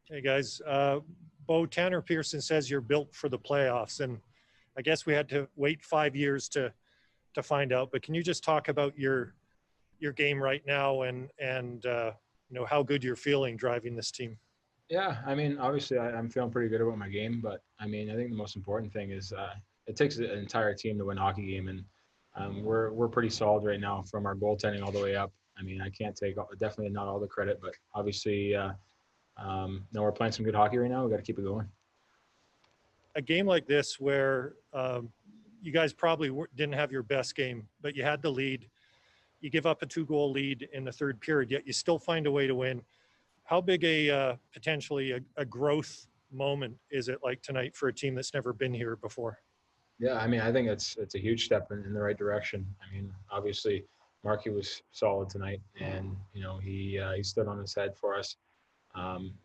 Hey guys, Bo, Tanner Pearson says you're built for the playoffs, and I guess we had to wait 5 years to find out. But can you just talk about your game right now and how good you're feeling driving this team? Yeah, I mean, obviously, I'm feeling pretty good about my game, but I mean, I think the most important thing is it takes an entire team to win a hockey game, and we're pretty solid right now from our goaltending all the way up. I mean, I can't take definitely not all the credit, but obviously, no, we're playing some good hockey right now. We got to keep it going. A game like this where you guys probably didn't have your best game, but you had the lead. You give up a 2-goal lead in the third period, yet you still find a way to win. How big potentially a growth moment is it like tonight for a team that's never been here before? Yeah, I mean, I think it's a huge step in the right direction. I mean, obviously, Markey was solid tonight, and he stood on his head for us.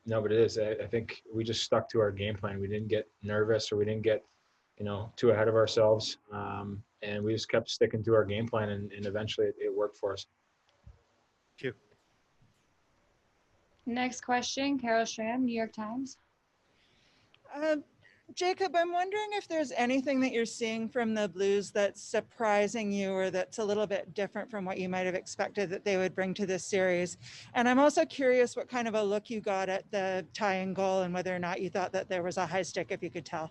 No, but it is. I think we just stuck to our game plan. We didn't get nervous or we didn't get too ahead of ourselves, and we just kept sticking to our game plan, and eventually it worked for us. Thank you. Next question, Carol Schramm, New York Times. Jacob, I'm wondering if there's anything that you're seeing from the Blues that's surprising you or that's a little bit different from what you might have expected that they would bring to this series. And I'm also curious what kind of a look you got at the tying goal and whether or not you thought that there was a high stick, if you could tell.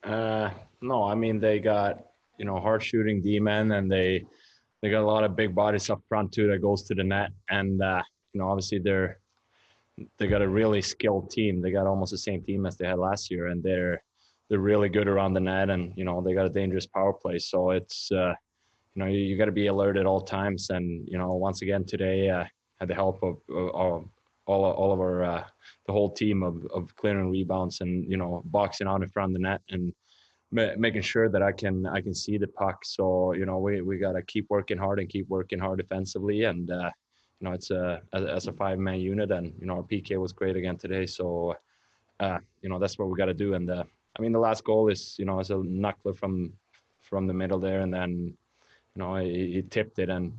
No, I mean, they got, hard shooting D-men, and they got a lot of big bodies up front too that goes to the net. And, obviously they got a really skilled team. They got almost the same team as they had last year, and they're really good around the net, and they got a dangerous power play. So it's you got to be alert at all times. And once again today, had the help of all of our the whole team of clearing rebounds and boxing out in front of the net and making sure that I can see the puck. So we got to keep working hard defensively, and it's as a 5-man unit, and our PK was great again today. So that's what we got to do. And I mean, the last goal is is a knuckler from the middle there, and then he tipped it, and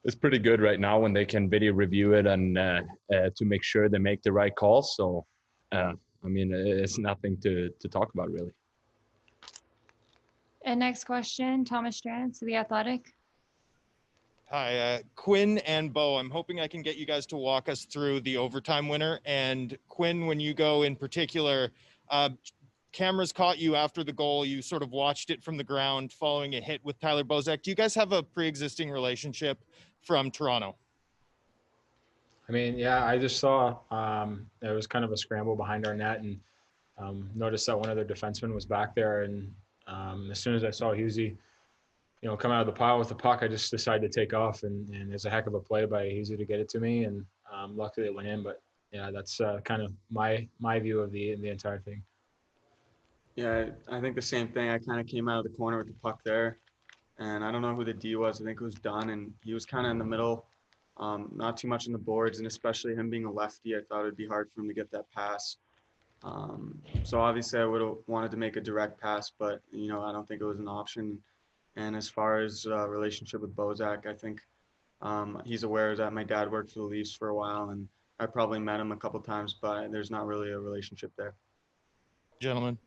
it's pretty good right now when they can video review it and to make sure they make the right calls. So I mean, it's nothing to talk about really. And next question, Thomas Strand, to The Athletic. Hi, Quinn and Bo. I'm hoping I can get you guys to walk us through the overtime winner. And Quinn, when you go in particular, cameras caught you after the goal. You sort of watched it from the ground following a hit with Tyler Bozak. Do you guys have a pre-existing relationship from Toronto? I mean, yeah, I just saw there was kind of a scramble behind our net, and noticed that one of their defensemen was back there. And as soon as I saw Husey come out of the pile with the puck, I just decided to take off, and it's a heck of a play by Husey to get it to me, and luckily it went in. But yeah, that's kind of my view of the entire thing. Yeah, I think the same thing. I kind of came out of the corner with the puck there, and I don't know who the D was. I think it was Dunn, and he was kind of in the middle, not too much in the boards, and especially him being a lefty, I thought it'd be hard for him to get that pass. So obviously I would have wanted to make a direct pass, but I don't think it was an option. And as far as relationship with Bozak, I think he's aware that my dad worked for the Leafs for a while, and I probably met him a couple times, but there's not really a relationship there. Gentlemen.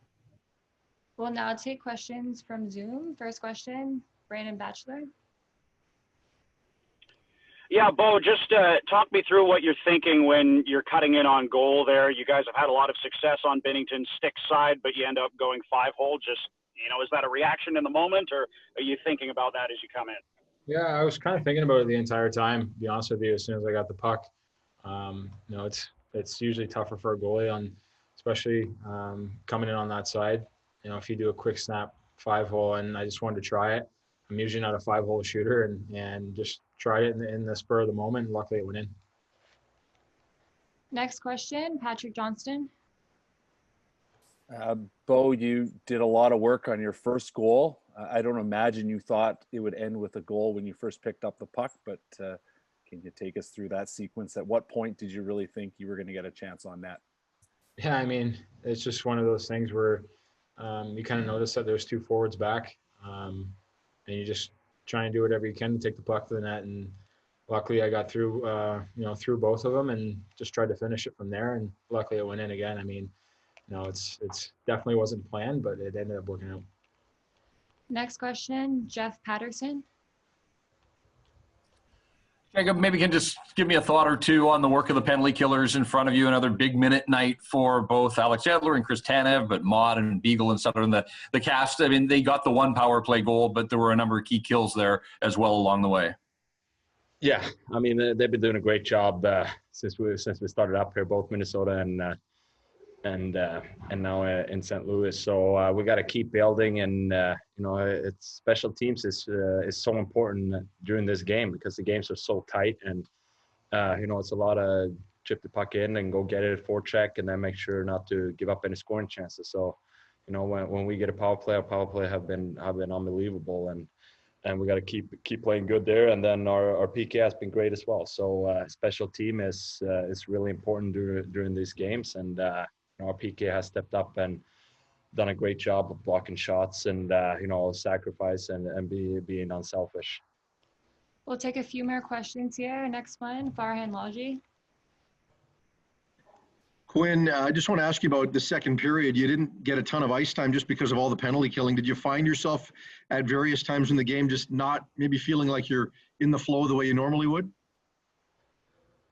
We'll now take questions from Zoom. First question, Brandon Batchelor. Yeah, Bo, just talk me through what you're thinking when you're cutting in on goal there. You guys have had a lot of success on Binnington's stick side, but you end up going 5-hole. Just, is that a reaction in the moment, or are you thinking about that as you come in? Yeah, I was kind of thinking about it the entire time, to be honest with you, as soon as I got the puck. It's usually tougher for a goalie, especially coming in on that side. If you do a quick snap 5-hole, and I just wanted to try it. I'm usually not a 5-hole shooter, and just tried it in the spur of the moment, and luckily it went in. Next question, Patrick Johnston. Bo, you did a lot of work on your first goal. I don't imagine you thought it would end with a goal when you first picked up the puck, but can you take us through that sequence? At what point did you really think you were going to get a chance on net? Yeah, I mean, it's just one of those things where you kind of notice that there's 2 forwards back, and you just try and do whatever you can to take the puck to the net. And luckily I got through, through both of them and just tried to finish it from there. And luckily it went in again. I mean, it's definitely wasn't planned, but it ended up working out. Next question, Jeff Patterson. Jacob, maybe you can just give me a thought or two on the work of the penalty killers in front of you. Another big minute night for both Alex Edler and Chris Tanev, but Maude and Beagle and Sutter and the cast. I mean, they got the one power play goal, but there were a number of key kills there as well along the way. Yeah, I mean, they've been doing a great job since we started up here, both Minnesota and now in St. Louis. So we got to keep building, and it's special teams is so important during this game because the games are so tight, and it's a lot of chip the puck in and go get it, forecheck, and then make sure not to give up any scoring chances. So when we get a power play, our power play have been unbelievable, and we got to keep playing good there. And then our PK has been great as well. So special team is really important during these games, and our PK has stepped up and done a great job of blocking shots and sacrifice and being unselfish. We'll take a few more questions here. Next one, Farhan Lalji. Quinn, I just want to ask you about the second period. You didn't get a ton of ice time just because of all the penalty killing. Did you find yourself at various times in the game just not maybe feeling like you're in the flow the way you normally would?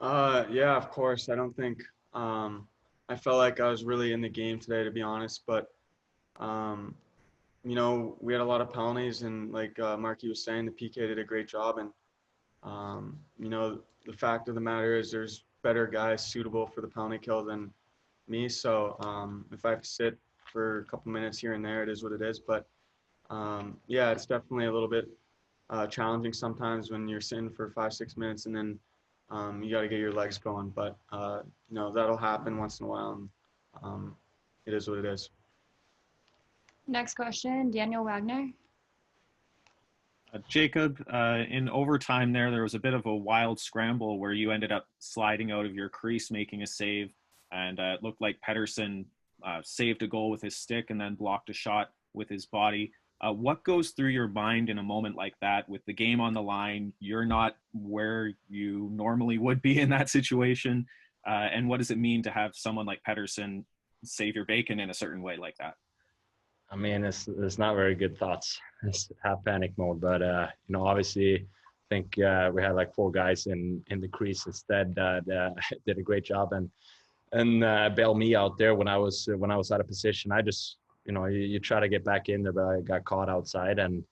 Yeah, of course. I don't think I felt like I was really in the game today, to be honest. But we had a lot of penalties, and like Marky was saying, the PK did a great job. And the fact of the matter is, there's better guys suitable for the penalty kill than me. So if I have to sit for a couple minutes here and there, it is what it is. But yeah, it's definitely a little bit challenging sometimes when you're sitting for 5-6 minutes and then you got to get your legs going. But that'll happen once in a while, and it is what it is. Next question, Daniel Wagner. Jacob, in overtime there was a bit of a wild scramble where you ended up sliding out of your crease, making a save, and it looked like Pettersson saved a goal with his stick and then blocked a shot with his body. What goes through your mind in a moment like that with the game on the line? You're not where you normally would be in that situation. And what does it mean to have someone like Pettersson save your bacon in a certain way like that? I mean, it's not very good thoughts. It's half panic mode, but obviously, I think we had like 4 guys in the crease instead that did a great job and bailed me out there when I was out of position. I just you try to get back in there, but I got caught outside, and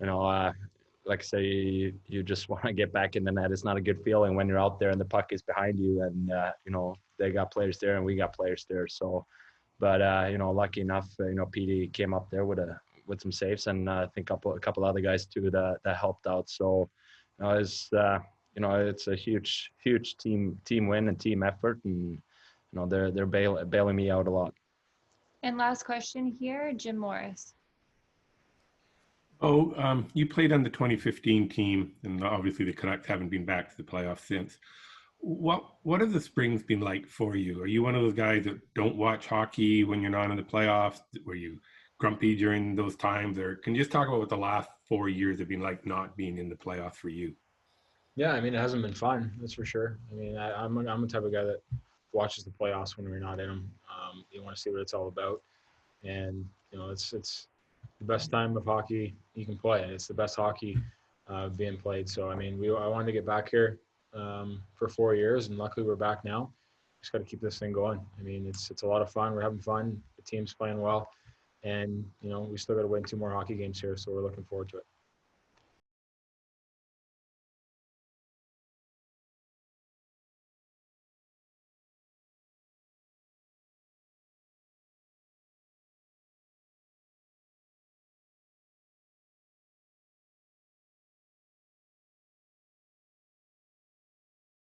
like I say, you just want to get back in the net. It's not a good feeling when you're out there and the puck is behind you, and they got players there and we got players there. So. But lucky enough, PD came up there with some saves, and I think a couple other guys too that helped out. So, it's a huge team win and team effort, and they're bailing me out a lot. And last question here, Jim Morris. You played on the 2015 team, and obviously the Canucks haven't been back to the playoffs since. What have the springs been like for you? Are you one of those guys that don't watch hockey when you're not in the playoffs? Were you grumpy during those times? Or can you just talk about what the last 4 years have been like not being in the playoffs for you? Yeah, I mean, it hasn't been fun, that's for sure. I mean, I'm the type of guy that watches the playoffs when we're not in them. You want to see what it's all about. And, it's the best time of hockey you can play. It's the best hockey being played. So, I mean, I wanted to get back here for 4 years, and luckily we're back now. Just got to keep this thing going. I mean, it's a lot of fun. We're having fun. The team's playing well, and we still got to win 2 more hockey games here, so we're looking forward to it.